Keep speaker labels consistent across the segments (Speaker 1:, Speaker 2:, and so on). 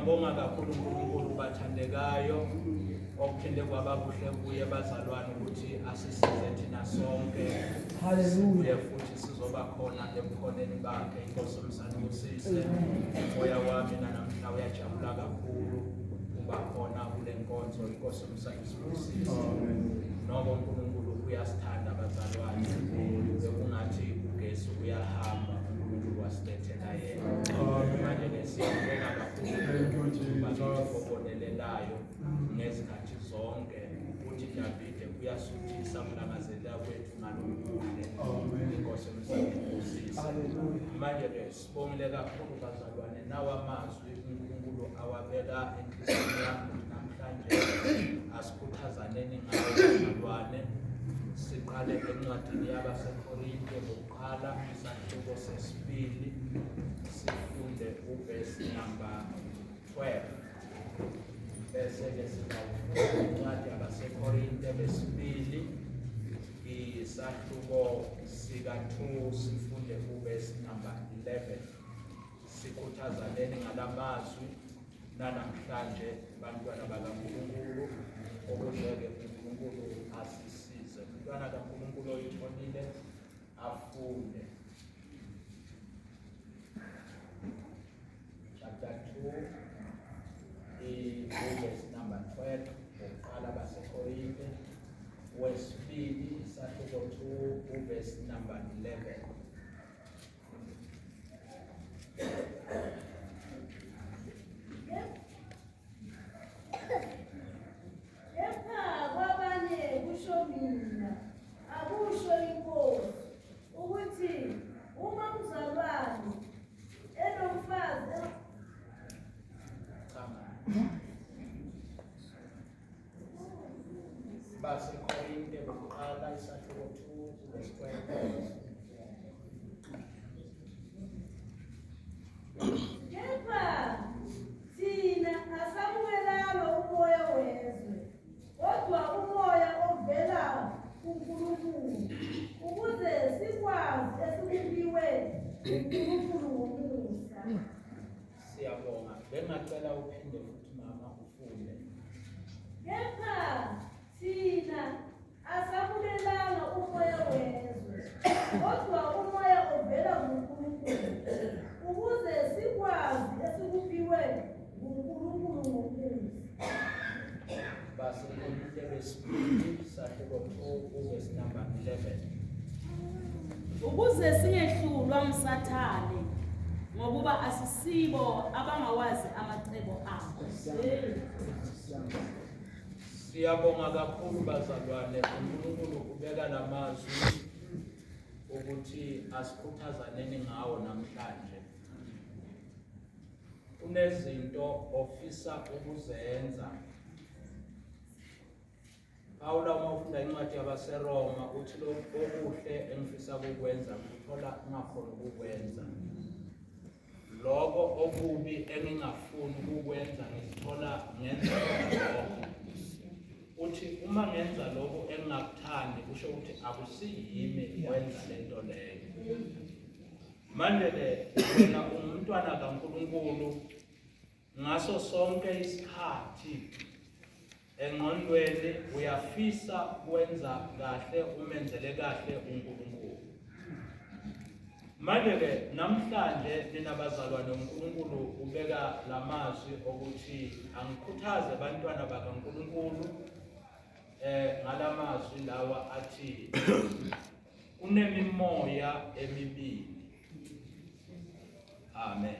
Speaker 1: Siyambonga kakhulu uNkulunkulu bathandekayo okuphinde kwaba kuhle kuye bazalwane ukuthi asisize thina sonke. Haleluya. Futhi sizoba khona ebukhoneni bakhe. Inkosi umsanibusise. Moya wami namhla uyajabula kakhulu uba khona kule nkonzo. Inkosi umsanibusise. Noma uNkulunkulu uyasithanda bazalwane. Bekungathi ugesi uyahamba uNkulunkulu wasithethela yena. Manje nesiyabonga kakhulu bazalwane ngezikhathi zonke ukuthi Davide uyasuthisa umlangazela kwethu ngaloluhle. Inkosi umsanibusise. Manje ke sibongile kakhulu bazalwane nawa amazwi uNkulunkulu awabeka enhliziyweni yami namhlanje. Asikhuthazaneni ngawo bazalwane. Siqale encwadini yabaseKorinte lokuqala isahluko sesibili sifunde uverse number 12. Bese-ke sizawufunda incwadi yabaseKorinte besibili isahluko sika-2 sifunde uverse number 11. Sikhuthazaneni ngalamazwi namhlanje bantwana bakaNkulunkulu ukuze-ke uNkulunkulu asisize. Umntwana kaNkulunkulu oyitholile afunde. Chapter 2 verse number 12 uqala baseKorinte wesibili isahluko 2 verse number 11.
Speaker 2: Akusho inkosi ukuthi uma mzalwane enomfazi
Speaker 1: baseKorinte lokuqala isahluko 2 verse 12.
Speaker 2: Kepha thina asamukelanga umoya wezwe, kodwa umoya ovela kuNkulunkulu, ukuze sikwazi esikubiwe uNkulunkulu ngomusa.
Speaker 1: Siyabonga. Bengacela uphinde futhi mama ufunde.
Speaker 2: Kepha thina asamukelanga umoya wezwe, kodwa umoya ovela kuNkulunkulu, ukuze sikwazi esikubiwe uNkulunkulu ngomusa.
Speaker 1: baseKorinte besibili isahluko 2 verse number 11.
Speaker 3: Ukuze singehlulwa umsathane ngokuba asisibo abangawazi amacebo akhe.
Speaker 1: Siyabonga kakhulu bazalwane. uNkulunkulu ubeka lamazwi ukuthi asikhuthazaneni ngawo namhlanje. Kunezinto ofisa ukuzenza. Pawula uma ufunda incwadi yabaseRoma uthi lokhu okuhle engifisa ukukwenza ngithola ungakhona ukukwenza. Lokho okubi engingafuni ukukwenza ngithola ngenza lokho. Uthi uma ngenza lokho engingakuthandi kusho ukuthi akusiyimi wenza lento leyo. Manje-ke wena umntwana kaNkulunkulu ngaso sonke isikhathi engqondweni uyafisa kwenza kahle umenzele kahle uNkulunkulu. Manje-ke namhlanje ninabazalwane uNkulunkulu ubeka lamazwi ukuthi angikhuthaze abantwana bakaNkulunkulu ngalamazwi lawa athi kunemimoya emibili. Amen.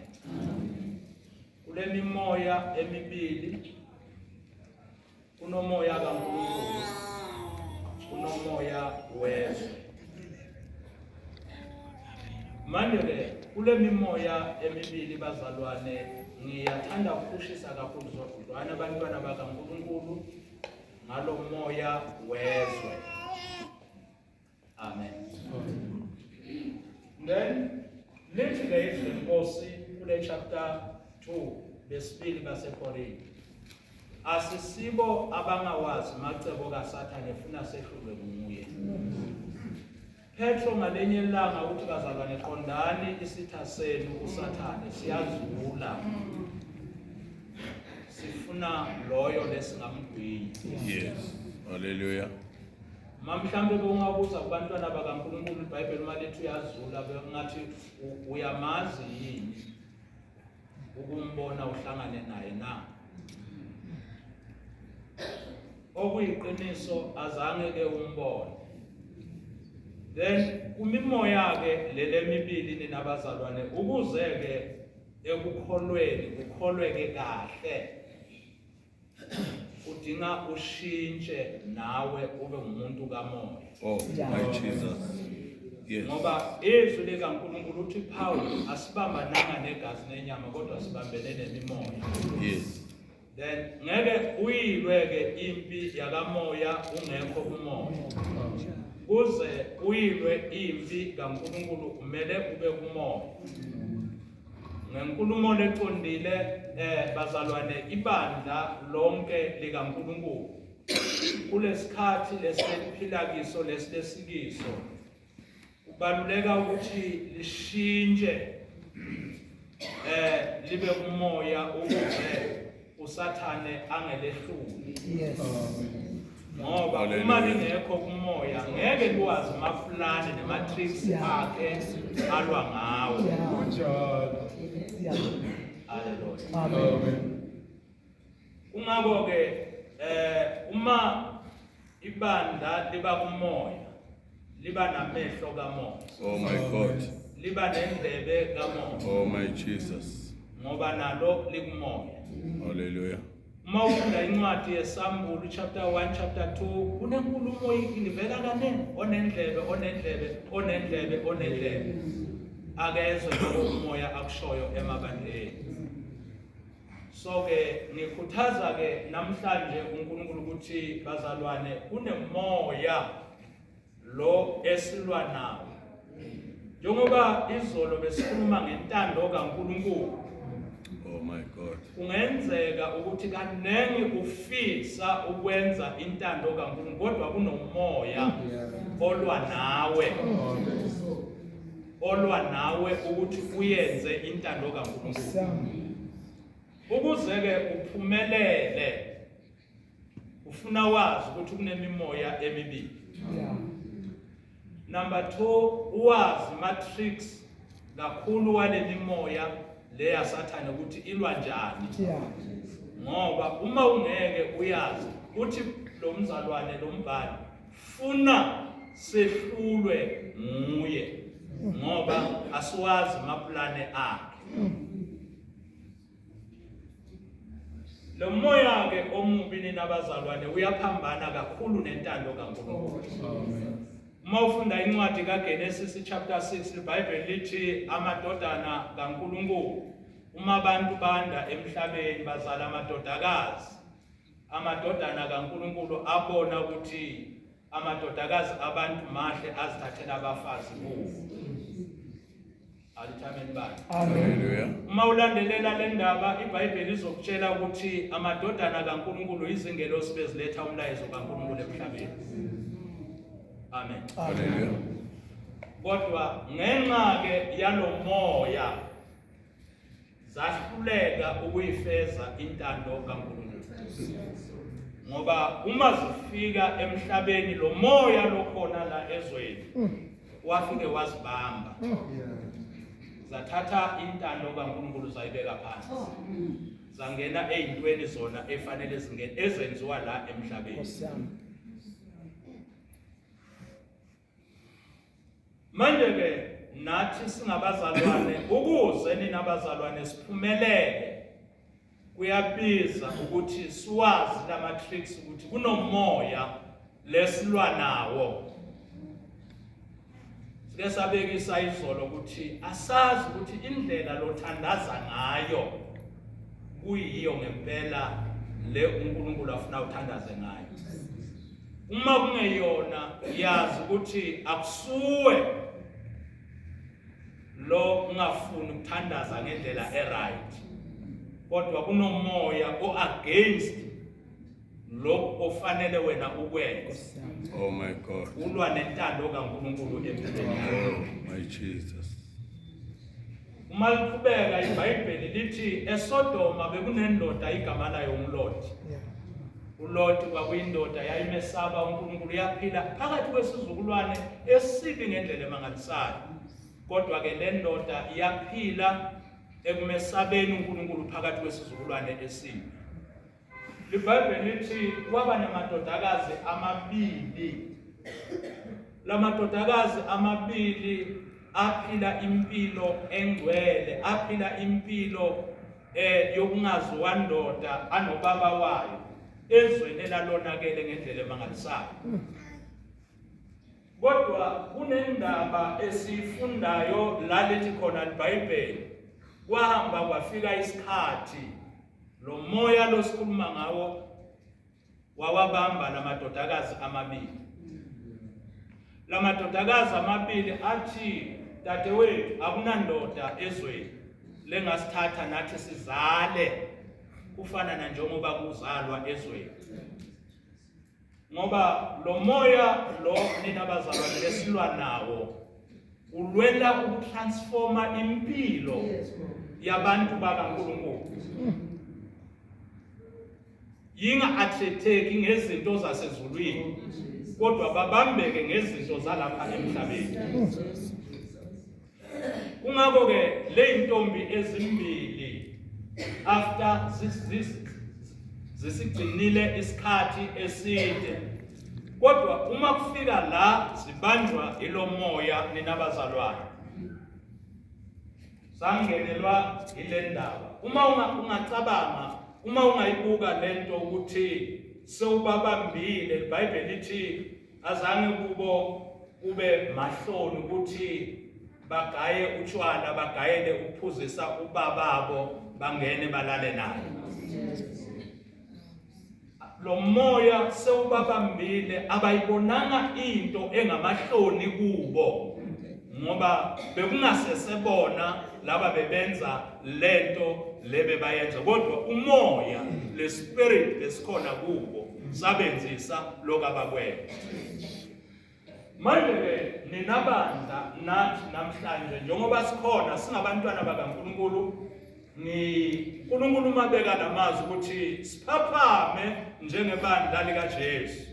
Speaker 1: Kule mimoya emibili kunomoya kaNkulunkulu, kunomoya wezwe. Manje-ke kule mimoya emibili bazalwane ngiyathanda ukukushisa kakhulu zodwa abantwana bakaNkulunkulu ngalo moya wezwe. Amen. Then lithi ke iNkosi kule chapter 2 besibili baseKorinte. Asisibo abangawazi amacebo kaSathane efuna sehlulwe nguye. Petro ngalenye ilanga uthi bazalwane qondani isitha senu uSathane siyazula. sifuna loyo lesingamgwinya.
Speaker 4: Yes. Hallelujah.
Speaker 1: Mhlawumbe bengabuza kubantwana bakaNkulunkulu iBhayibheli malithi uyazula bengathi uyamazi yini ukumbona uhlangane naye na. Okuyiqiniso azange ke umbone. Then kumimoya ke lele mibili ninabazalwane ukuze ke ekukholweni ukholweke kahle udinga ushintshe nawe ube umuntu kamoya.
Speaker 4: Oh, my Jesus. Yes.
Speaker 1: Ngoba izwi likaNkulunkulu uthi Paul asibambananga negazi nenyama kodwa sibambene nemimoya.
Speaker 4: Yes.
Speaker 1: Then ngeke uyilweke impi yakamoya ungekho kumoya. Kuze uyilwe impi kaNkulunkulu kumele ube kumoya. Ngenkulumo leqondile bazalwane ibandla lonke likaNkulunkulu kulesikhathi lesiphila kiso lesisikiso kubaluleka ukuthi lishintshe libe kumoya ukuze uSathane angelehluli.
Speaker 5: Yes.
Speaker 1: Ngoba uma lingekho kumoya ngeke likwazi amaplani nematricks akhe alwa ngawo. Hallelujah.
Speaker 5: Amen.
Speaker 1: Ungako ke uma ibandla liba kumoya liba namehlo kamoya.
Speaker 4: Oh my God.
Speaker 1: Liba nendlebe kamoya.
Speaker 4: Oh my Jesus.
Speaker 1: Ngoba nalo likumoya.
Speaker 4: Hallelujah.
Speaker 1: Uma ufunda incwadi yeSambo chapter 1 chapter 2 kunenkulumo ivela kanene onendlebe akezwe umoya akushoyo emabandleni. So ke ngikhuthaza ke namhlanje uNkulunkulu ukuthi bazalwane kunemoya lo esilwa nawo. Njengoba izolo besikhuluma ngentando kaNkulunkulu.
Speaker 4: Oh my God.
Speaker 1: Kungenzeka ukuthi kanengi ufisa ukwenza intando kaNkulunkulu kodwa kunomoya olwa nawe ukuthi uyenze intando kaNkulunkulu. Ukuze ke uphumelele ufuna wazi ukuthi kunemimoya emibili. Number 2 uwazi matrix kakhulu wale mimoya leya Sathane ukuthi ilwa njani. Ngoba uma ungeke uyazi uthi lo mzalwane lo mbhali funa sehlulwe nguye ngoba asiwazi amaplane akhe. Lo moya ke omubi ninabazalwane uyaphambana kakhulu nentando kaNkulunkulu. Uma ufunda incwadi kaGenesis chapter 6 iBhayibheli lithi amadodana kaNkulunkulu uma abantu banda emhlabeni bazala amadodakazi. Amadodana kaNkulunkulu abona ukuthi amadodakazi abantu mahle azithathela abafazi kubo. Amen bani.
Speaker 4: Hallelujah.
Speaker 1: Uma ulandelela le ndaba iBhayibheli izokutshela ukuthi amadodana kaNkulunkulu izingelosi beziletha umlayezo kaNkulunkulu emhlabeni. Amen.
Speaker 4: Hallelujah.
Speaker 1: Kodwa ngenxa ke yalomoya zahluleka ukuyifeza intando kaNkulunkulu. Ngoba uma zifika emhlabeni lo moya lokhona la ezweni wafike wazibamba. Zathatha intando kaNkulunkulu zayibeka phansi. Zangena ezintweni zona efanele zingene ezenziwa la emhlabeni. Manje ke nathi singabazalwane ukuze ninabazalwane siphumelele kuyabiza ukuthi siwazi la matrix ukuthi kunomoya lesilwa nawo. Sike sabekisa izolo ukuthi asazi ukuthi indlela lothandaza ngayo kuyiyo ngempela le uNkulunkulu afuna uthandaze ngayo. Uma kungeyona yazi ukuthi akusuwe lo ungafuni ukuthandaza ngendlela eright. Kodwa kunomoya against lo ofanele wena ukwenza.
Speaker 4: Oh my God.
Speaker 1: Ulwa nentando kaNkulunkulu empilweni yakho.
Speaker 4: Oh my Jesus.
Speaker 1: uma liqhubeka iBhayibheli lithi eSodoma bekunendoda igama layo uLoti. uLoti kwakuyindoda yayimesaba uNkulunkulu, yaphila phakathi kwesizukulwane esibi ngendlela emangalisayo. Kodwa ke le ndoda yaphila ekumesabeni uNkulunkulu phakathi kwesizukulwane esibi. iBhayibheli lithi kwaba namadodakazi amabili. La madodakazi amabili aphila impilo engcwele, aphila impilo yokungaziwa ndoda anobaba wayo ezweni elalonakele ngendlela emangalisayo. Kodwa kunendaba esifundayo la lithi khona iBhayibheli, kwahamba kwafika isikhathi lo moya lo sikhuluma ngawo wawabamba la madodakazi amabili. La madodakazi amabili athi, dadewethu, akunandoda ezweni lengasithatha nathi sizale kufana na njengoba kuzalwa ezweni. Ngoba lo moya lo nina bazalwane lesilwa nawo ulwela ukutransforma impilo yabantu bakaNkulunkulu. Yinga atheteki ngezinto zasezulwini, kodwa babambeke ngezinto zalapha emhlabeni. Kungako ke le intombi ezimbili after zisigcinile isikhathi eside, kodwa uma kufika la zibanjwa ilo moya ninabazalwane, sangenelwa ile ndaba. Uma ungacabanga, uma ungayibuka lento ukuthi sewubabambile, iBhayibheli lithi azange kubo ube mahloni ukuthi bagaye utshwala, bagayele ukuphuzisa ubababo, bangene balale naye. Lo moya sewubabambile, abayibonanga into engamahloni kubo, ngoba bekungasesebona laba bebenza lento lebe bayenza, kodwa umoya, le spirit lesikhona kubo sabenzisa lokho abakwenza. Manje ke ninabandla nathi namhlanje njengoba sikhona singabantwana bakaNkulunkulu, uNkulunkulu mabeka lamazwi ukuthi siphaphame njengebandla likaJesu.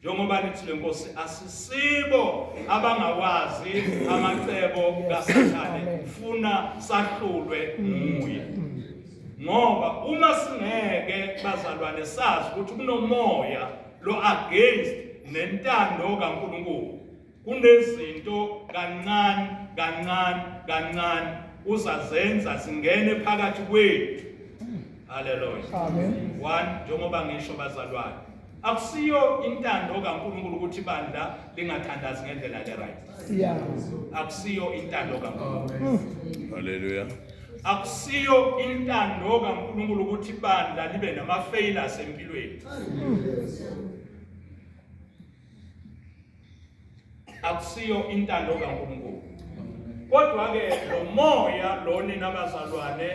Speaker 1: Njengoba lithi lenkosi, asisibo abangawazi amacebo kaSathane, ufuna sahlulwe nguye. Ngoba uma singeke bazalwane sazi ukuthi kunomoya lo against nentando kaNkulunkulu, kunezinto kancane uzazenza zingene phakathi kwethu. Haleluya. Amen. One, njengoba ngisho bazalwane, akusiyo intando kaNkulunkulu ukuthi bandla lingathandazi ngendlela le right.
Speaker 5: Yeah.
Speaker 1: Akusiyo intando kaNkulunkulu.
Speaker 4: Hallelujah.
Speaker 1: Akusiyo intando kaNkulunkulu ukuthi bandla libe nama failures empilweni. Akusiyo intando kaNkulunkulu. Kodwa ke lo moya lo nina bazalwane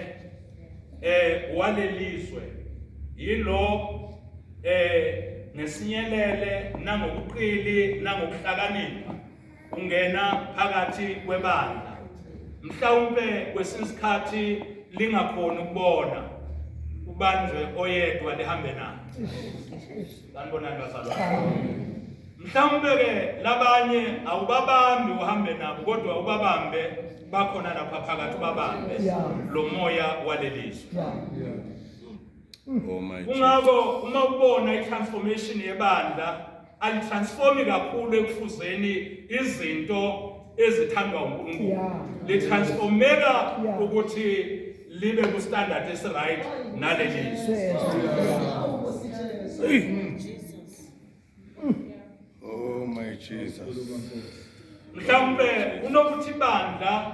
Speaker 1: walelizwe yilo ngesinyelele nangokuqili nangokuhlakanipha ungena phakathi kwebandla. Mhlawumbe kwesinsikhathi lingakhona ukubona, ubanjwe oyedwa lihambe naye. Sanibonani bazalwane. Mhlawumbe ke labanye awubabambi uhambe nabo, kodwa ubabambe bakhona lapha phakathi ubabambe lo moya walelizwe.
Speaker 4: Oh my God.
Speaker 1: Kungako uma ubona itransformation yebandla alitransformi kakhulu ekufuzeni izinto ezithandwa uNkulunkulu. Litransformeka ukuthi libe ku standard esiright nalelizwe.
Speaker 4: Oh my Jesus.
Speaker 1: Mhlawumbe unokuthi bandla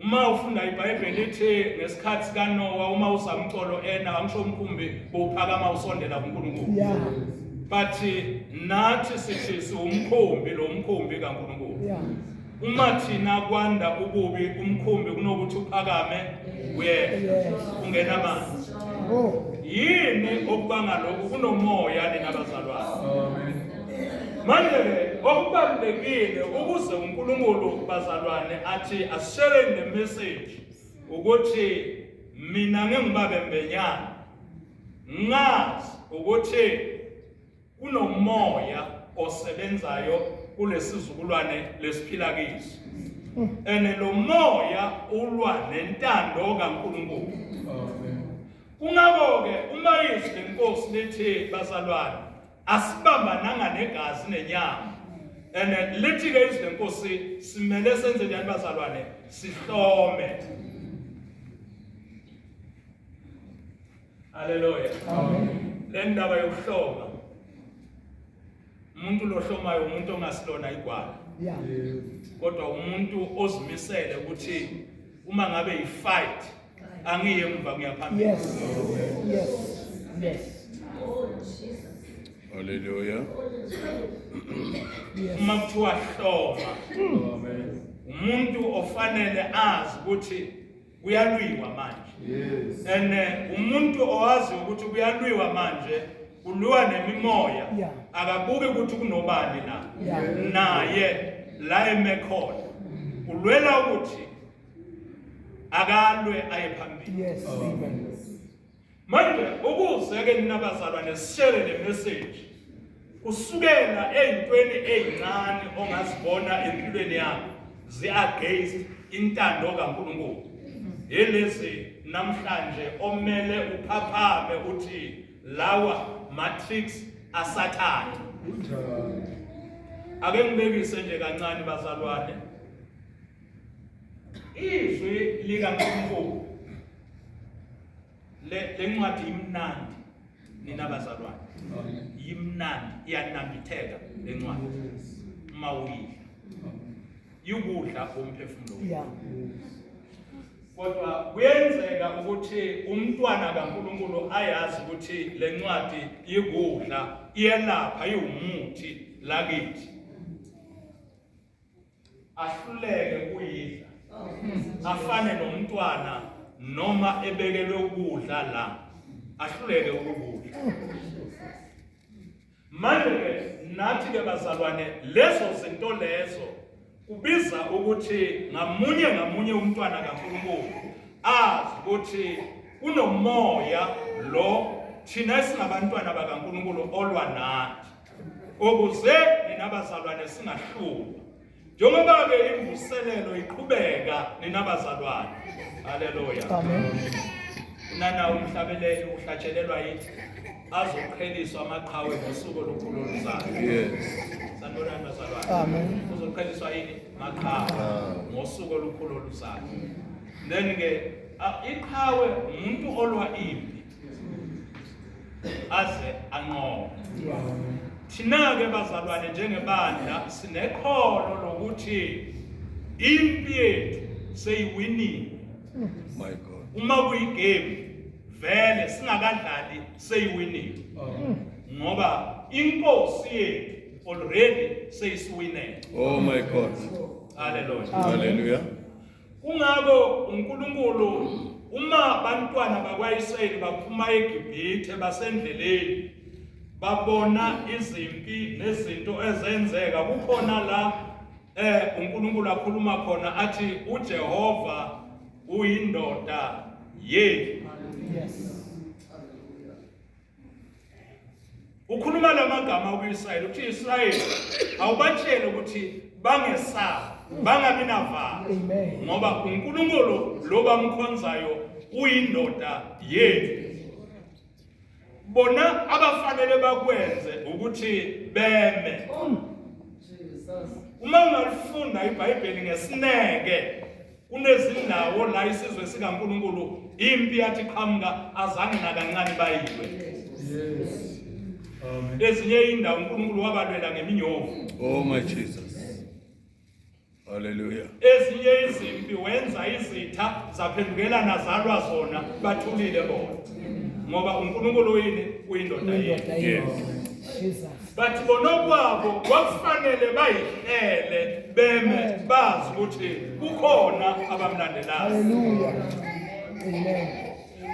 Speaker 1: uma ufunda iBhayibheli lithi ngesikhathi sikaNoah uma uzamcolo angisho umkhumbi bophakama usondela kuNkulunkulu. But nathi sithi siwumkhumbi, lo mkhumbi kaNkulunkulu. Uma thina kwanda ukubi umkhumbi kunokuthi uphakame ungena amanzi. Yini okubanga lokhu? Kunomoya nina bazalwane. Manje okubalulekile ukuze uNkulunkulu bazalwane athi asishare the message ukuthi mina ngengibaba Mbenyane ngazi ukuthi kunomoya osebenzayo kulesizukulwane lesiphila kiso. Lo moya ulwa nentando kaNkulunkulu. Kungako ke uma izwi lenkosi lithi bazalwane asibambananga negazi nenyama. Lithi ke izwi lenkosi simele senze njani bazalwane? Sihlome. Hallelujah. Amen. Le ndaba yokuhloma. Umuntu lohlomayo umuntu ongasilona igwala.
Speaker 5: Yeah.
Speaker 1: Kodwa umuntu ozimisele ukuthi uma ngabe yifight angiye emva ngiyaphambili.
Speaker 5: Yes. Yes. Yes.
Speaker 4: Hallelujah.
Speaker 1: Uma kuthiwa hloma. Umuntu ofanele azi ukuthi kuyalwiwa manje.
Speaker 6: Yes.
Speaker 1: Umuntu owazi ukuthi kuyalwiwa manje ulwa nemimoya.
Speaker 5: Yeah.
Speaker 1: Akabuke ukuthi kunobani la.
Speaker 5: Yeah.
Speaker 1: Naye la emekhona. Ulwela ukuthi akalwe aye phambili.
Speaker 5: Yes. Amen.
Speaker 1: Manje ukuze ke nina bazalwane sishare le message kusukela ezintweni ezincane ongazibona empilweni yakho zi-against intando kaNkulunkulu. Yelezi namhlanje omele uphaphame uthi lawa matrix aSathane. Ake ngibekise nje kancane bazalwane. Izwi likaNkulunkulu le ncwadi imnandi nina bazalwane. Imnandi iyanambitheka le ncwadi. Mawuyidla. Yukudla komphefumulo.
Speaker 5: Yeah.
Speaker 1: Kodwa kuyenzeka ukuthi umntwana kaNkulunkulu ayazi ukuthi le ncwadi yikudla iyelapha iwumuthi lakithi. Ahluleke kuyidla. Afane nomntwana noma ebekelwe ukudla la. Ahluleke ukudla. Manje nathi ke bazalwane lezo zinto lezo kubiza ukuthi ngamunye umntwana kaNkulunkulu azi ukuthi kunomoya lo thina singabantwana bakaNkulunkulu olwa nathi ukuze nina bazalwane singahlulwa. Njengoba ke imvuselelo iqhubeka nina bazalwane. Hallelujah.
Speaker 5: Amen.
Speaker 1: Nana umhlabeleli uhlatshelelwa yithi azoqheliswa amaqhawe ngosuku olukhulu oluzayo.
Speaker 4: Yes.
Speaker 1: Sanibona bazalwane.
Speaker 5: Amen.
Speaker 1: Uzoqheliswa yini maqhawe ngosuku olukhulu oluzayo. Then ke iqhawe umuntu olwa impi aze anqobe.
Speaker 5: Yeah.
Speaker 1: Thina ke bazalwane njengebandla sinekholo lokuthi impi yethu seyiwinile.
Speaker 4: My God.
Speaker 1: Uma kuyigame vele singakadlali seyiwinile. Ngoba inkosi yethu already seyisiwinele.
Speaker 4: Oh my God.
Speaker 1: Hallelujah.
Speaker 4: Hallelujah.
Speaker 1: Kungako uNkulunkulu uma abantwana bakwaIsrayeli baphuma eGibhithe basendleleni babona izimpi nezinto ezenzeka kukhona la uNkulunkulu akhuluma khona athi uJehova uyindoda yethu.
Speaker 5: Yes.
Speaker 1: Ukhuluma lamagama kuIsrayeli uthi Israyeli awubatshele ukuthi bangesaba bangabi navalo.
Speaker 5: Amen.
Speaker 1: Ngoba uNkulunkulu lo bamkhonzayo uyindoda yethu. Bona abafanele bakwenze ukuthi beme. Uma ungalifunda iBhayibheli ngesineke kunezindawo la isizwe sikaNkulunkulu impi yathi qhamuka azange nakancane bayiwe.
Speaker 6: Yes. Amen.
Speaker 1: Ezinye indawo uNkulunkulu wabalwela ngeminyovu.
Speaker 4: Oh my Jesus. Hallelujah.
Speaker 1: Ezinye izimpi wenza izitha zaphendukela nazalwa zona bathulile bona. Ngoba uNkulunkulu yini uyindoda yethu.
Speaker 4: Yes.
Speaker 5: Jesus.
Speaker 1: Bathi bona kwabo kwakufanele bayihlele beme bazi ukuthi kukhona abamlandelayo.
Speaker 5: Hallelujah. Amen.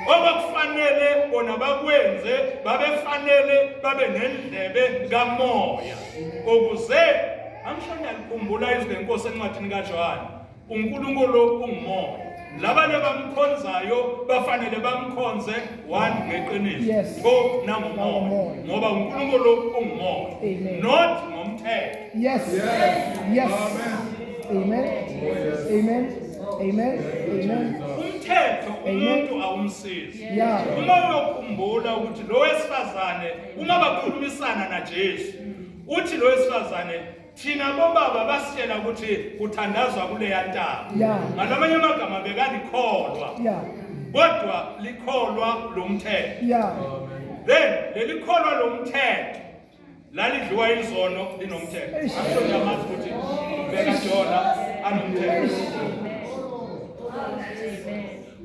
Speaker 1: Okufanele bona bakwenze babefanele babe nendlebe kamoya ukuze angisho niyakhumbula izwi lenkosi encwadini kaJohane uNkulunkulu ungumoya labanye bamkhonzayo bafanele bamkhonze one ngeqiniso
Speaker 5: Yes.
Speaker 1: ngo nangomoya ngoba uNkulunkulu ungumoya
Speaker 5: Amen.
Speaker 1: not ngomthetho.
Speaker 5: Yes. Yes. Amen. Amen. Amen. Amen.
Speaker 1: Umthetho umuntu awumsizi.
Speaker 5: Yeah.
Speaker 1: Uma uyokhumbula ukuthi lo wesifazane uma bakhulumisana naJesu uthi lo wesifazane thina bobaba basitshela ukuthi kuthandazwa kule yantaba.
Speaker 5: Yeah.
Speaker 1: Ngalamanye amagama bekalikholwa
Speaker 5: Yeah.
Speaker 1: kodwa likholwa lo mthetho.
Speaker 5: Yeah.
Speaker 1: Then lelikholwa lo mthetho lalidliwa izono linomthetho. Akusho namazi ukuthi beka Jona anomthetho.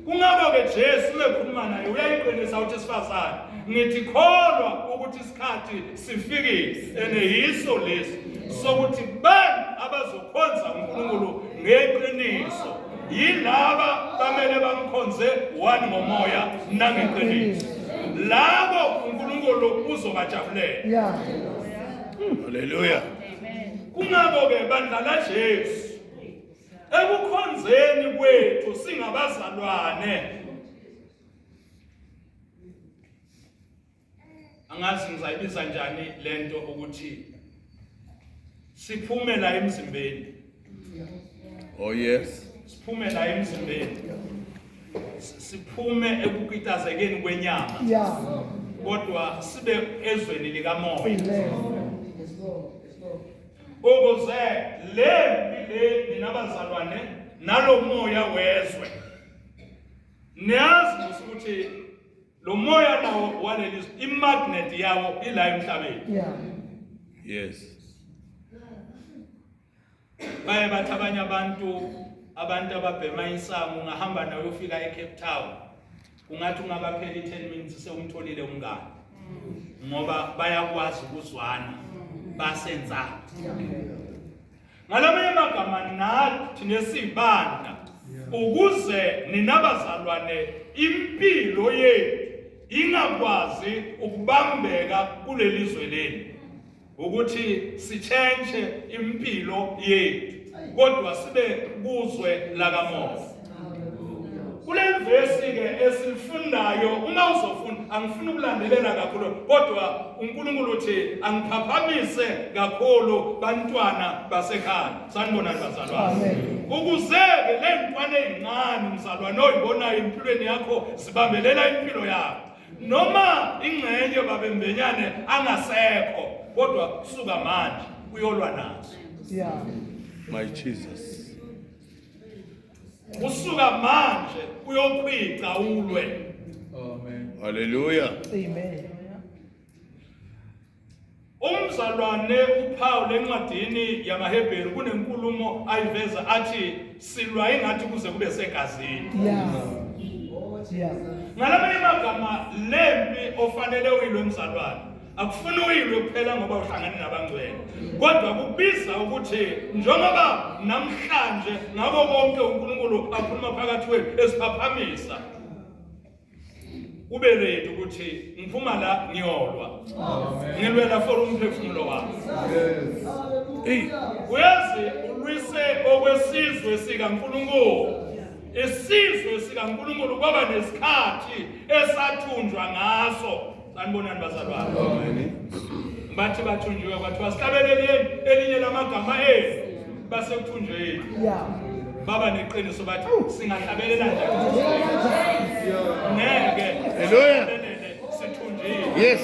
Speaker 1: Kungabo ke Jesu lekhuluma naye uyayiqinisa ukuthi sifazane ngithi kholwa ukuthi isikhathi sifikile ene yiso lesi sokuthi bani abazokhonza uNkulunkulu ngeqiniso yilaba bamele bamkhonze one ngomoya nangeqiniso labo uNkulunkulu uzobajabulela.
Speaker 5: Yeah.
Speaker 4: Hallelujah.
Speaker 1: Kungabo ke bandla la Jesu ekukhonzeni kwethu singabazalwane angazi ngizayibiza njani lento ukuthi siphume la emzimbeni.
Speaker 4: Oh, yes.
Speaker 1: Siphume la emzimbeni siphume ekukitazekeni kwenyama
Speaker 5: Yeah.
Speaker 1: kodwa sibe ezweni likamoya
Speaker 5: Amen.
Speaker 1: ukuze le ninabazalwane nalo moya wezwe niyazi ukuthi lo moya nawo waleli imagnet yawo ila emhlabeni.
Speaker 5: Yeah.
Speaker 4: Yes.
Speaker 1: Baye bathi abanye abantu ababhema isango ungahamba nawe ufika eCape Town ungathi ungabaphela 10 minutes sewumtholile umngane ngoba bayakwazi ukuzwana basenza. Ngalamanye amagama nathi nesibanda ukuze ninabazalwane impilo yethu ingakwazi ukubambeka kuleli zwe leli ukuthi sichange impilo yethu kodwa sibe kuzwe lakamoya. Kule verse ke esifundayo uma uzofunda angifuni ukulandelela kakhulu kodwa uNkulunkulu uthi angiphaphamise kakhulu bantwana basekhaya. Sanibona bazalwane ukuze ke le ntwana ezincane mzalwane oyibonayo empilweni yakho sibambelela impilo yakho noma ingcenye babe Mbenyane angasekho kodwa suka manje uyolwa nazo.
Speaker 5: Yeah.
Speaker 4: My Jesus.
Speaker 1: Usuka manje uyokhwica ulwe.
Speaker 6: Amen.
Speaker 4: Hallelujah.
Speaker 5: Amen.
Speaker 1: Umzalwane uPaul encwadini yamaHebheru kunenkulumo ayiveza athi silwa ingathi kuze kube segazini.
Speaker 5: Yeah. Yeah.
Speaker 1: Ngalamanye amagama lempi ofanele uyilwe mzalwane akufuni uyilwe kuphela ngoba uhlangane nabangcwele kodwa kubiza ukuthi njengoba namhlanje ngabo bonke uNkulunkulu akhuluma phakathi kwethu esiphaphamisa ube ready ukuthi ngiphuma la ngiyolwa. Ngilwela for umphefumulo wami.
Speaker 4: Hey.
Speaker 1: Uyazi ulwise okwesizwe sikaNkulunkulu. Isizwe sikaNkulunkulu kwaba nesikhathi esathunjwa ngaso. Sanibonani bazalwane.
Speaker 4: Amen.
Speaker 1: Bathi bathunjiwe kwathiwa sihlabeleleni elinye lamagama enu basekuthunjweni.
Speaker 5: Yeah.
Speaker 1: Baba neqiniso bathi singahlabelela njani? Ngeke.
Speaker 4: Hallelujah.
Speaker 1: Sithunjiwe.
Speaker 4: Yes.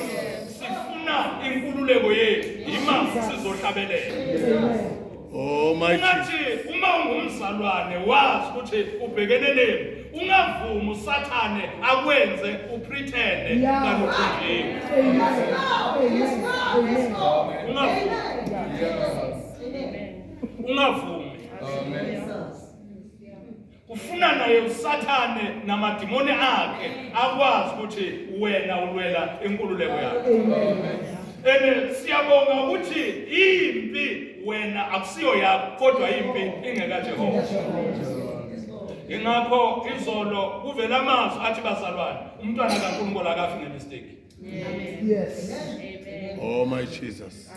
Speaker 1: Sifuna inkululeko yethu ima sizohlabelela.
Speaker 5: Amen.
Speaker 4: Oh, my Jesus.
Speaker 1: Ungathi uma ungumzalwane wazi ukuthi ubhekene nemi ungavumi uSathane akwenze upretend
Speaker 5: Yeah.
Speaker 1: kaluthunjiwe.
Speaker 5: Amen. Amen. Amen.
Speaker 1: Ungavumi. Ufuna naye uSathane namadimoni akhe akwazi ukuthi wena ulwela inkululeko yakho. Ene siyabonga ukuthi impi wena akusiyo yakho kodwa impi ingeka Jehova. Ingakho izolo kuvela amazwi athi bazalwane umntwana kaNkulunkulu akafi ngemistake.
Speaker 5: Yes.
Speaker 4: Oh, my Jesus.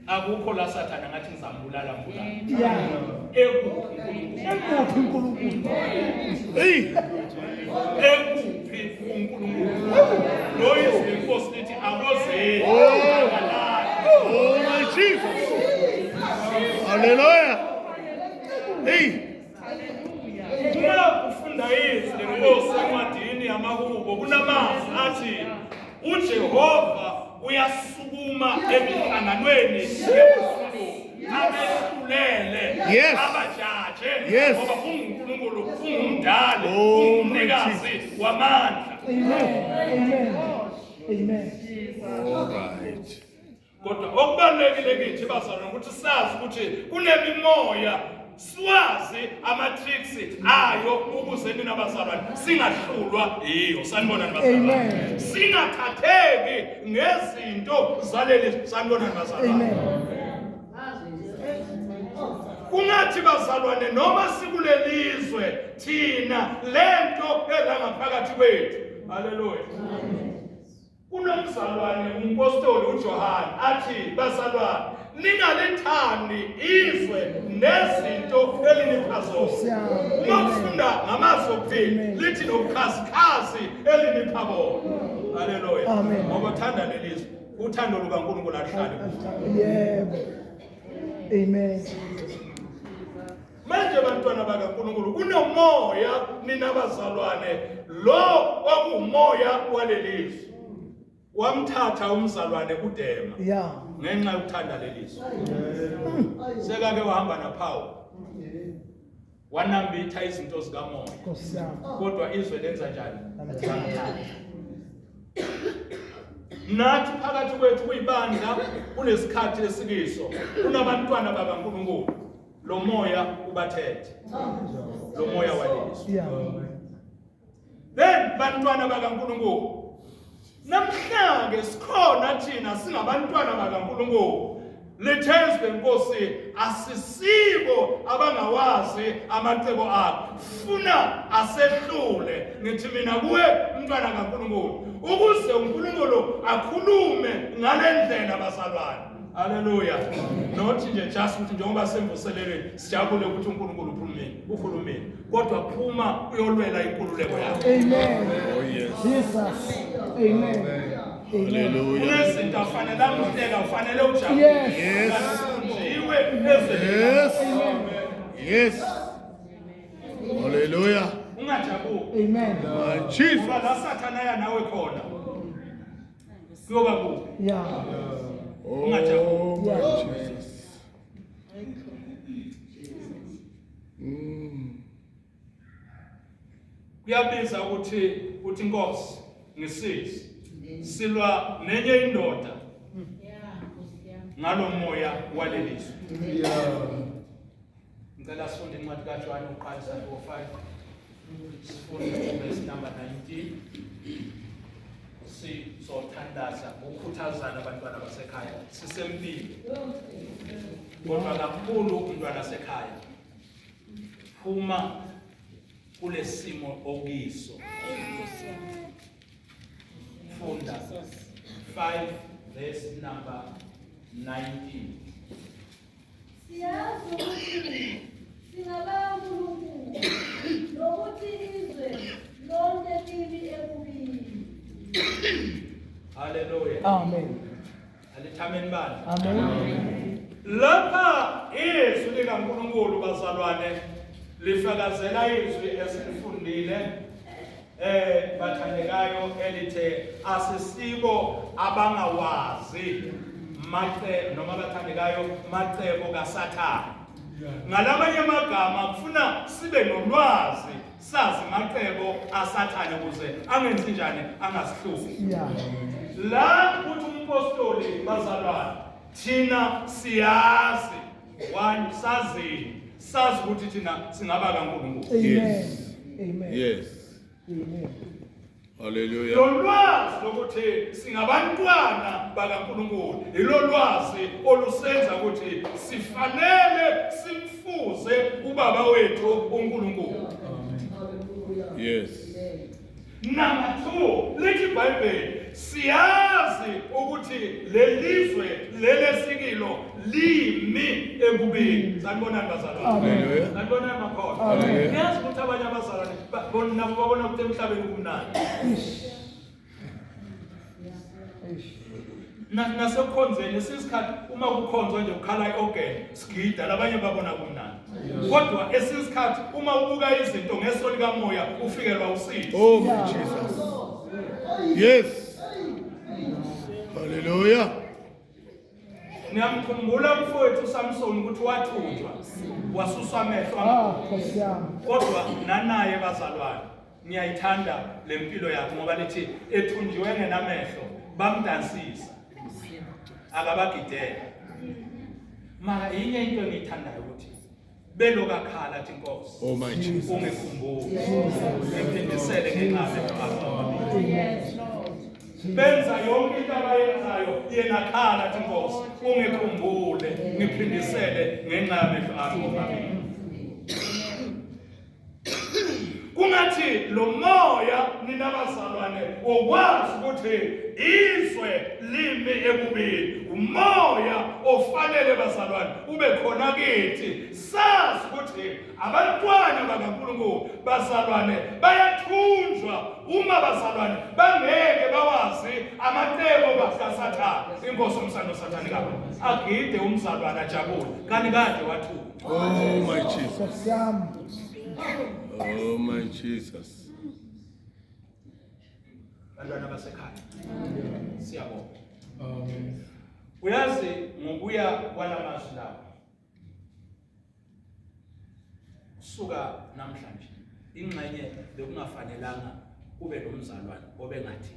Speaker 1: akukho la sathana ngathi ngizambulala mbulala
Speaker 5: Yeah.
Speaker 1: ekuphi
Speaker 5: Ekuphi uNkulunkulu?
Speaker 4: Hey.
Speaker 1: ekuphi uNkulunkulu lo izwi inkosi lithi akozeni
Speaker 4: Oh my Jesus. Hallelujah. Hey.
Speaker 1: uma ufunda izwi lenkosi encwadini yamahubo kunamazwi athi uJehova uyasukuma emihlanganweni yebusuku abehlulele
Speaker 4: Yes.
Speaker 1: abajaje
Speaker 4: Yes.
Speaker 1: ngoba uNkulunkulu ungumdali
Speaker 4: Oh,
Speaker 1: ungumnikazi wamandla.
Speaker 5: Amen. Amen. Amen.
Speaker 4: All right.
Speaker 1: Kodwa okubalulekile kithi bazalwane ukuthi sazi ukuthi kunemimoya siwazi ama-tricks ayo ukuze nina bazalwane singahlulwa yiyo. Sanibonani bazalwane?
Speaker 5: Amen.
Speaker 1: Singathatheki ngezinto zaleli. Sanibonani bazalwane?
Speaker 5: Amen.
Speaker 1: Kungathi bazalwane noma sikulelizwe thina lento elangaphakathi kwethu. Haleluya. Kunomzalwane umpostoli uJohane athi bazalwane ningalithandi izwe nezinto elinipha zona. Uma ufunda ngamazwi okuphila lithi nobukhazikhazi elinipha bona. Haleluya.
Speaker 5: Amen.
Speaker 1: Ngoba thanda lelizwe uthando lukaNkulunkulu aluhlali kulo.
Speaker 5: Yebo. Amen.
Speaker 1: Manje bantwana bakaNkulunkulu kunomoya nina bazalwane lo okumoya walelizwe. Wamthatha umzalwane uDema
Speaker 5: Yeah.
Speaker 1: ngenxa yokuthanda lelizwe. Sekake wahamba naPaul. Wanambitha izinto zikamoya.
Speaker 5: Nkosi yami.
Speaker 1: Kodwa izwe lenza njani? Nathi phakathi kwethu kuyibandla kunesikhathi esikiso. Kunabantwana bakaNkulunkulu. Lo moya ubathethe. Lo moya walelizwe.
Speaker 5: Yeah.
Speaker 1: Then bantwana bakaNkulunkulu namhlanje sikhona thina singabantwana bakaNkulunkulu lethezwe inkosi asisibo abangawazi amacebo akhe funa asehlule ngithi mina kuwe umntwana kaNkulunkulu ukuze uNkulunkulu akhulume ngalendlela bazalwane. Haleluya. Not nje just ukuthi njengoba semvuselelweni sijabule ukuthi uNkulunkulu ukhulumile kodwa phuma uyolwela inkululeko yakhe.
Speaker 5: Amen.
Speaker 4: Oh yes.
Speaker 5: Jesus. Amen.
Speaker 4: Hallelujah.
Speaker 1: Kunezinto afanele amhleka ufanele ujabule.
Speaker 5: Yes.
Speaker 1: Njiwe ezweni.
Speaker 4: Yes. Yes. Hallelujah.
Speaker 1: Ungajabuli.
Speaker 5: Amen.
Speaker 4: My Jesus.
Speaker 1: Ngoba la sathana ya nawe khona. Kuyoba kuphi?
Speaker 5: Yeah.
Speaker 4: Oh my
Speaker 5: Yeah.
Speaker 4: Jesus.
Speaker 1: Kuyabiza ukuthi inkosi ngisize. Silwa nenye indoda. Ngalo moya walelizwe. Ngicela sifunde incwadi kaJohane uqala chapter 5. Sifunde verse number 19. Sizothandaza ukukhuthazana abantwana basekhaya. Sisempilo. Kodwa kakhulu umntwana wasekhaya. Phuma kulesimo okuyiso. Funda 5 verse number 19.
Speaker 2: Siyazi ukuthi singabaNkulunkulu nokuthi izwe lonke libi ekubili.
Speaker 1: Hallelujah.
Speaker 5: Amen.
Speaker 1: Alithameni bani?
Speaker 5: Amen.
Speaker 1: Lapha izwi likaNkulunkulu bazalwane lifakazela izwi esilifundile bathandekayo elithe asisibo abangawazi noma bathandekayo macebo kaSathane. Ngalamanye amagama kufuna sibe nolwazi sazi macebo aSathane ukuze angenzi njani angasihluphi.
Speaker 5: Yeah.
Speaker 1: La uthi umpostoli bazalwane thina siyazi sazi ukuthi thina singaba kaNkulunkulu.
Speaker 5: Amen. Amen.
Speaker 4: Yes.
Speaker 5: Amen.
Speaker 4: Hallelujah.
Speaker 1: Lolwazi lokuthi singabantwana bakaNkulunkulu ilolwazi olusenza ukuthi sifanele simfuze ubaba wethu uNkulunkulu.
Speaker 4: Yes.
Speaker 1: Number 2 lithi iBhayibheli siyazi ukuthi lelizwe lelesikilo limi ekubeni. Sanibonani bazalwane?
Speaker 4: Hallelujah.
Speaker 1: Sanibonani makhona?
Speaker 4: Hallelujah.
Speaker 1: Ngiyazi ukuthi abanye abazalwane bona nabo babona ukuthi emhlabeni kumnandi. Nasekukhonzeni sisikhathi uma kukhonzwa nje ukhala i-organ sigida labanye babona kumnandi. Kodwa esisikhathi uma ubuka izinto ngeso likamoya ufikelwa usizi.
Speaker 4: Oh my Jesus. Yes. Hallelujah.
Speaker 1: Niyamkhumbula mfowethu Samson ukuthi wathunjwa wasuswa amehlo
Speaker 5: Nkosi yami.
Speaker 1: kodwa nanaye bazalwane ngiyayithanda lempilo yakhe ngoba lethi ethunjiwe ngenamehlo bamdansisa akabagidela mara inye into engiyithandayo ukuthi belo kakhala athi Nkosi
Speaker 4: Oh my Jesus.
Speaker 1: ungikhumbule ngiphindisele ngenqabe benza yonke into abayenzayo yena khala athi Nkosi ungikhumbule ngiphindisele ngenqabe amabili. Kungathi lo moya nina bazalwane ukwazi ukuthi izwe limi ekubili umoya ofanele bazalwane ube khona kithi sazi ukuthi abantwana bakaNkulunkulu bazalwane bayathunjwa uma bazalwane bangeke bawazi amacebo kaSathane. Inkosi umsando Sathane kabi agide umzalwane ajabule kanti kade wathunjwa.
Speaker 4: Oh my Jesus.
Speaker 5: Nkosi yami.
Speaker 4: Oh my Jesus.
Speaker 1: Bantwana basekhaya siyabonga.
Speaker 6: Amen.
Speaker 1: Uyazi ngokuya kwalamazwi lawo kusuka namhlanje ingxenye bekungafanelanga kube nomzalwane obengathi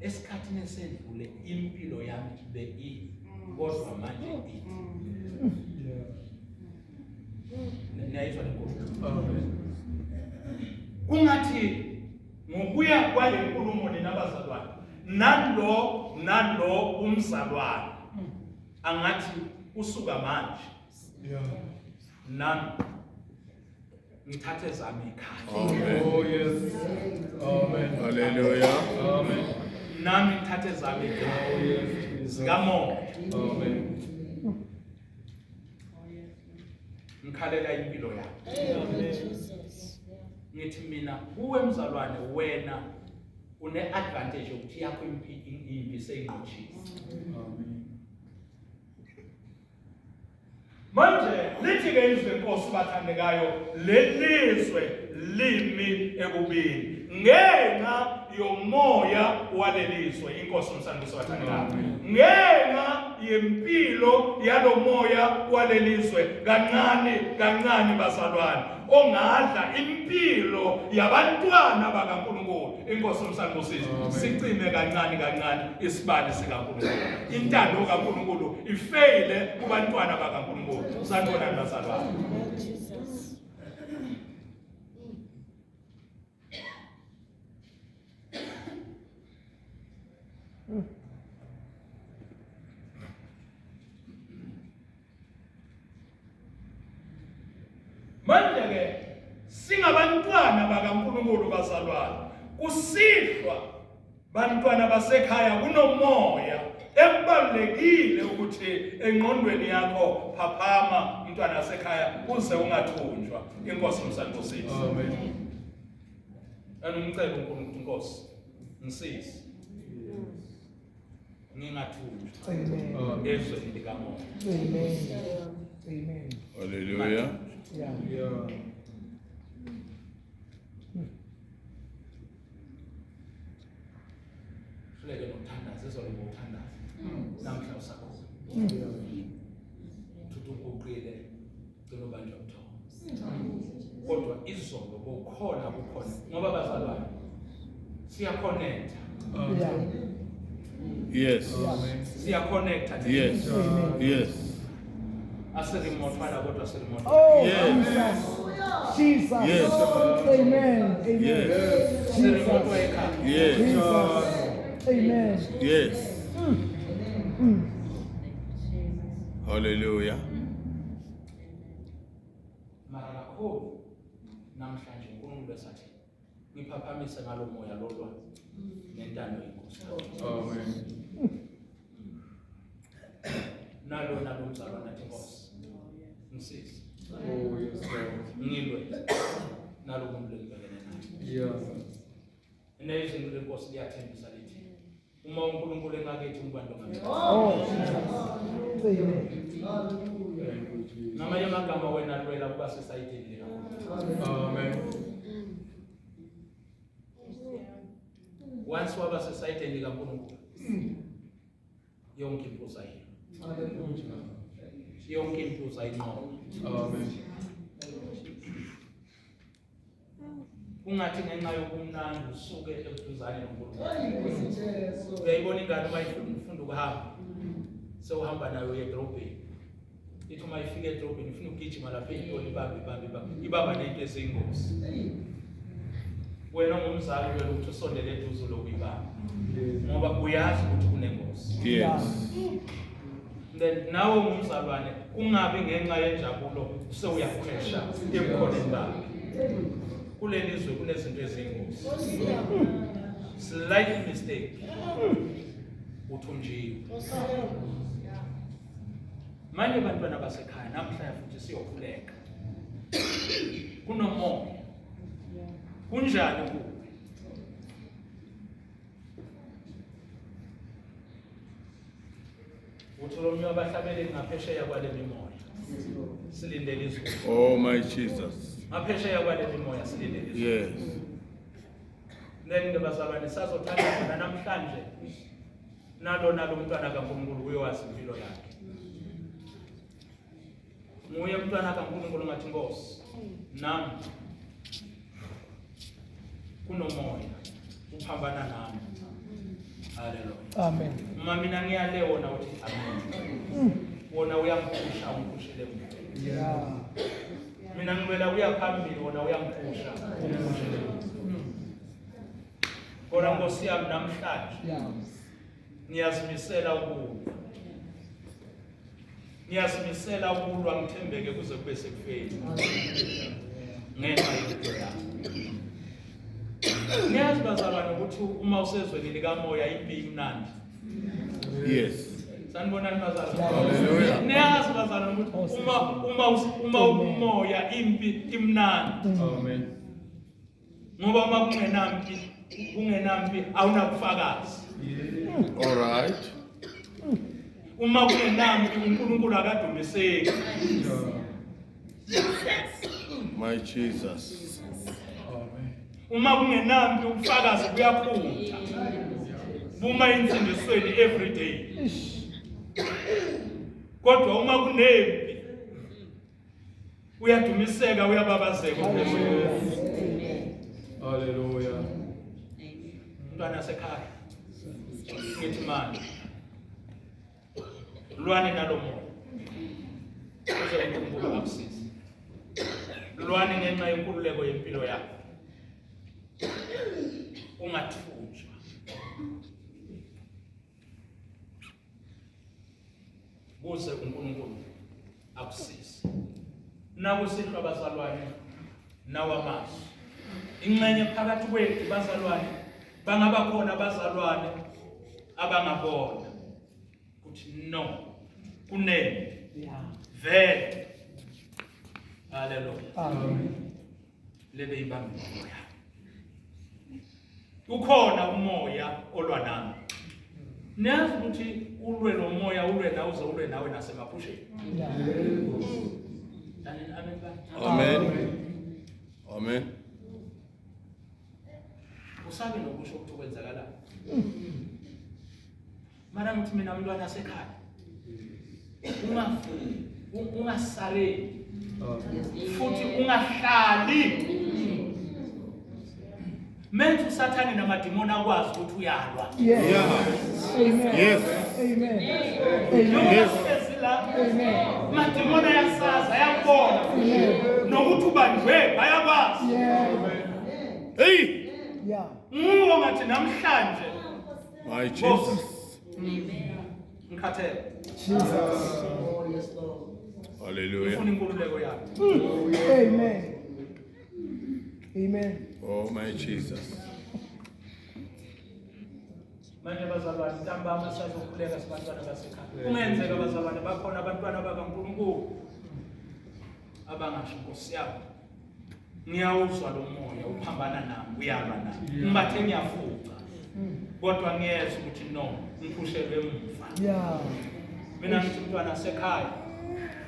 Speaker 1: esikhathini esedlule impilo yami beyi kodwa manje ithi niyayizwa le nkulumo.
Speaker 6: Amen.
Speaker 1: Kungathi ngokuya kwale nkulumo nina bazalwane nalo umzalwane angathi usuka manje
Speaker 6: Yeah.
Speaker 1: nami ngithathe zami ikhaya
Speaker 4: Amen.
Speaker 6: Oh yes. Amen.
Speaker 4: Hallelujah.
Speaker 6: Amen.
Speaker 1: nami ngithathe zami ikhaya zikamoya
Speaker 6: Amen.
Speaker 1: ngikhalela impilo yami ngithi mina kuwe mzalwane wena une advantage yokuthi yakho impi seyinqotshile.
Speaker 6: Amen.
Speaker 1: Manje lithi ke izwe Nkosi bathandekayo lelizwe limi ekubini ngenxa yomoya walelizwe. Inkosi umsandisi bathandekayo ngenxa yempilo yalomoya walelizwe kancane bazalwane ongadla impilo yabantwana bakaNkulunkulu. Inkosi umsandisi sicime kancane isibani sikaNkulunkulu. Intando kaNkulunkulu ifeyile kubantwana bakaNkulunkulu. Sanibonani bazalwane. Manje ke singabantwana bakaNkulunkulu bazalwane kusihlwa bantwana basekhaya kunomoya ekubalekile ukuthi engqondweni yakho phaphama umntwana wasekhaya uze ungathunjwa. Inkosi umsandisi.
Speaker 6: Amen.
Speaker 1: Anumcela uNkulunkulu Inkosi ngisize ngingathunjwa
Speaker 5: Amen.
Speaker 1: ezweni likamoya.
Speaker 5: Amen. Amen.
Speaker 4: Hallelujah.
Speaker 5: Yeah.
Speaker 6: Yeah.
Speaker 1: Hleke nokuthandaza izolo ngokuthandaza namhla usakhona thuthi uguqile cela ubanjwe ubuthongo kodwa izolo kukhona ngoba bazalwane siyaconnecta
Speaker 5: Yeah.
Speaker 4: Yes.
Speaker 1: siyaconnecta
Speaker 4: Yes. Yes.
Speaker 1: aserimotwana kodwa aserimotwana.
Speaker 5: Oh,
Speaker 4: Yes.
Speaker 5: Jesus.
Speaker 4: Yes.
Speaker 5: Amen. Amen.
Speaker 4: Yes.
Speaker 1: Aserimotwa ekhaya.
Speaker 4: Yes.
Speaker 5: Jesus. Amen.
Speaker 4: Yes. Hallelujah.
Speaker 1: Mara kakhulu namhlanje uNkulunkulu esathi ngiphaphamise ngalo moya lolwazi nentando yenkosi.
Speaker 6: Amen.
Speaker 1: nalona lo mzalwane nathi Nkosi. Ngisize.
Speaker 6: Oh, yes, Lord.
Speaker 1: Ngilwe. Nalo umuntu engibhekene naye.
Speaker 6: Yeah.
Speaker 1: Nezinto leNkosi liyathembisa lithi uma uNkulunkulu engakethi umbantu ngamanye.
Speaker 5: Oh, amen.
Speaker 1: Ngamanye amagama wena lwela kuba sesayitini likaNkulunkulu.
Speaker 6: Amen.
Speaker 1: Once waba sesayitini likaNkulunkulu yonke impuza yini. Yonke impuza inqobo.
Speaker 6: Amen.
Speaker 1: Kungathi ngenxa yokumnandi usuke ebuduzane noNkulunkulu. Uyayibona ingane uma ifunda ukuhamba sewuhamba nayo edrobheni. Ithi uma ifika edrobheni ifuna ukugijima lapha intoni ibamba nento eziyingozi. Wena ngumzali uyelo ukuthi usondele eduze lokuyibamba ngoba uyazi ukuthi kunengozi.
Speaker 4: Yes.
Speaker 1: Then nawe ngumzalwane ungabi ngenxa yenjabulo sewuyakhwesha ebukhoneni bakhe. Kuleli izwe kunezinto eziyingozi. Slight mistake uthunjiwe. Manje bantwana basekhaya namhlanje futhi siyokhuleka. Kunomoya. Kunjani ku? Uthola umnye abahlabeleli ngaphesheya kwale mimoya. Silindele izwe.
Speaker 4: Oh, my Jesus.
Speaker 1: Ngaphesheya kwale mimoya silindele izwe.
Speaker 4: Yes.
Speaker 1: Then ngibazalwane sazothandana namhlanje nalo umntwana kaNkulunkulu uyowazi impilo yakhe. Nguye umntwana kaNkulunkulu ngathi Nkosi nami kunomoya uphambana nami. Hallelujah.
Speaker 5: Amen.
Speaker 1: Uma mina ngiyale wona uthi amen. Wona uyangiphusha ungipushele mina.
Speaker 5: Yeah.
Speaker 1: Mina ngibela uyaphambili wona uyangiphusha ungipushele mina. Kodwa Nkosi yami namhlanje
Speaker 5: Yeah.
Speaker 1: niyazimisela ukulwa. Niyazimisela ukulwa ngithembeke kuze kube sekufeni. Ngenxa yempilo yami. Niyazi bazalwane ukuthi uma usezweni likamoya impi imnandi.
Speaker 4: Yes.
Speaker 1: Sanibona bazalwane.
Speaker 4: Hallelujah.
Speaker 1: Niyazi bazalwane ukuthi uma umoya impi imnandi.
Speaker 6: Amen.
Speaker 1: Ngoba uma kungenampi awunakufakazi.
Speaker 4: All right.
Speaker 1: Uma kungenampi uNkulunkulu akadumiseki.
Speaker 4: My Jesus.
Speaker 6: Amen.
Speaker 1: Uma kungenampi ubufakazi buyaphutha. Buma insindisweni every day. Kodwa uma kunempi uyadumiseka uyababazeka uphezulu.
Speaker 6: Hallelujah.
Speaker 1: Mntwana sekhaya. Ngithi manje. Lwane nalo moya. Kuze uNkulunkulu akusize. Lwane ngenxa yenkululeko yempilo yakho. Ungathunjwa. Kuze uNkulunkulu akusize. Nakusihlwa bazalwane nawamasu. Ingxenye phakathi kwethu bazalwane bangaba khona bazalwane abangabona ukuthi no kunene vele. Hallelujah.
Speaker 5: Amen.
Speaker 1: Lebe ibambe umoya. Ukhona umoya olwa nami. Niyazi ukuthi ulwe lo moya ulwe nawe uze ulwe nawe nasemaphusheni.
Speaker 5: Yeah.
Speaker 1: Amen.
Speaker 4: Amen. Amen.
Speaker 1: Usabe nokusho ukuthi kwenzakala. Mara ngithi mina umntwana wasekhaya. Ungasareli. Futhi ungahlali. Menze uSathane namadimoni akwazi ukuthi uyalwa.
Speaker 5: Yes.
Speaker 4: Yeah.
Speaker 5: Amen.
Speaker 4: Yes.
Speaker 5: Amen.
Speaker 4: Yes.
Speaker 5: Amen.
Speaker 1: Madimoni ayasaza ayabona. Nokuthi ubanjwe bayakwazi.
Speaker 5: Yeah.
Speaker 4: Hey.
Speaker 5: Yeah.
Speaker 1: Nguwo ngathi namhlanje
Speaker 4: My Jesus.
Speaker 1: ngikhathele.
Speaker 5: Jesus.
Speaker 4: Hallelujah.
Speaker 1: Ufuna inkululeko yakho.
Speaker 5: Amen. Amen.
Speaker 4: Oh, my Jesus.
Speaker 1: manje bazalwane ntambama siyazokhuleka sibantwana basekhaya kungenzeka bazalwane bakhona abantwana bakaNkulunkulu abangasho Nkosi yami ngiyawuzwa lo moya uphambana nami uyaba nami ngibathe ngiyafuqa kodwa ngiyeza ukuthi no ngiphushele emuva
Speaker 5: Yeah.
Speaker 1: mina ngithi umntwana sekhaya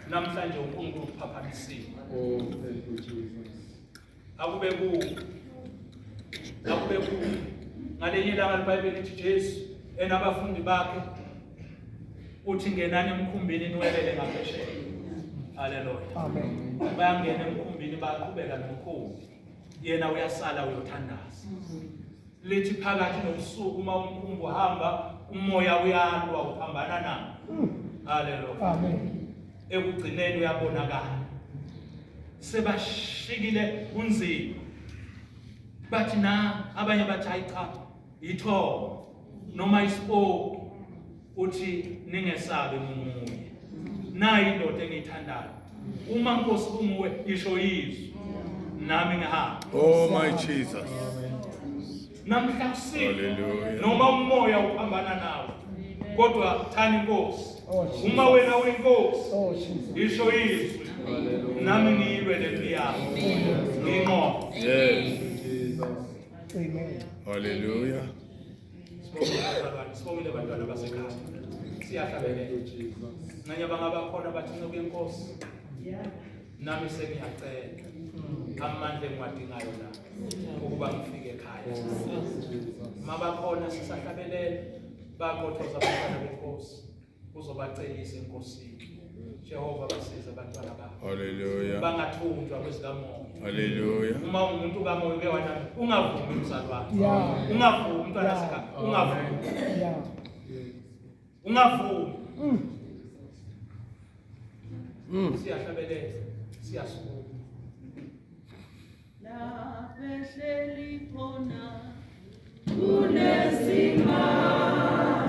Speaker 1: namhlanje uNkulunkulu uphaphamisile
Speaker 6: Oh, thank you, Jesus.
Speaker 1: akube ku ngalenye ilanga iBhayibheli lithi Jesu enabafundi bakhe uthi ngenani emkhumbini niwelele ngaphesheya. Haleluya.
Speaker 5: Amen.
Speaker 1: Bayangena emkhumbini baqhubeka nomkhumbi yena uyasala uyothandaza. Lithi phakathi nobusuku uma umkhumbi uhamba umoya uyalwa uphambana nawo. Haleluya.
Speaker 5: Amen.
Speaker 1: Ekugcineni uyabonakala sebashikile kunzima bathi na abanye bathi hayi cha itho noma isipoki uthi ningesabe mumuye nayi indoda engiyithandayo uma Nkosi kunguwe isho yizwi nami ngihamba.
Speaker 4: Oh, my Jesus.
Speaker 1: Namhla
Speaker 4: Hallelujah.
Speaker 1: noma umoya uphambana nawe kodwa thani Nkosi
Speaker 5: Oh, Jesus.
Speaker 1: uma wena uyinkosi
Speaker 5: Oh, Jesus.
Speaker 1: isho yizwi nami ngiyilwe lempi yakho nginqobe.
Speaker 4: Yes.
Speaker 6: Jesus.
Speaker 5: Amen.
Speaker 4: Hallelujah.
Speaker 1: Sibongile abantwana basekhaya siyahlabelela
Speaker 6: Thank you, Jesus.
Speaker 1: nanye bangabakhona bathi nokwenkosi nami sengiyacela amandla engiwadingayo la ukuba ngifike ekhaya mabakhona sisahlabelela baqothoza abantwana benkosi uzobacelisa enkosini Jehova basize abantwana bakho
Speaker 4: Hallelujah.
Speaker 1: bangathunjwa kwezikamoya.
Speaker 4: Hallelujah.
Speaker 1: Uma umuntu kamoya uke wena ungavumi umzalwane
Speaker 5: Yeah.
Speaker 1: ungavumi umntwana sekhaya ungavumi
Speaker 5: Yeah.
Speaker 1: ungavumi
Speaker 4: Mm.
Speaker 1: siyahlabelela siyasukuma
Speaker 3: La behleli khona kunesimanga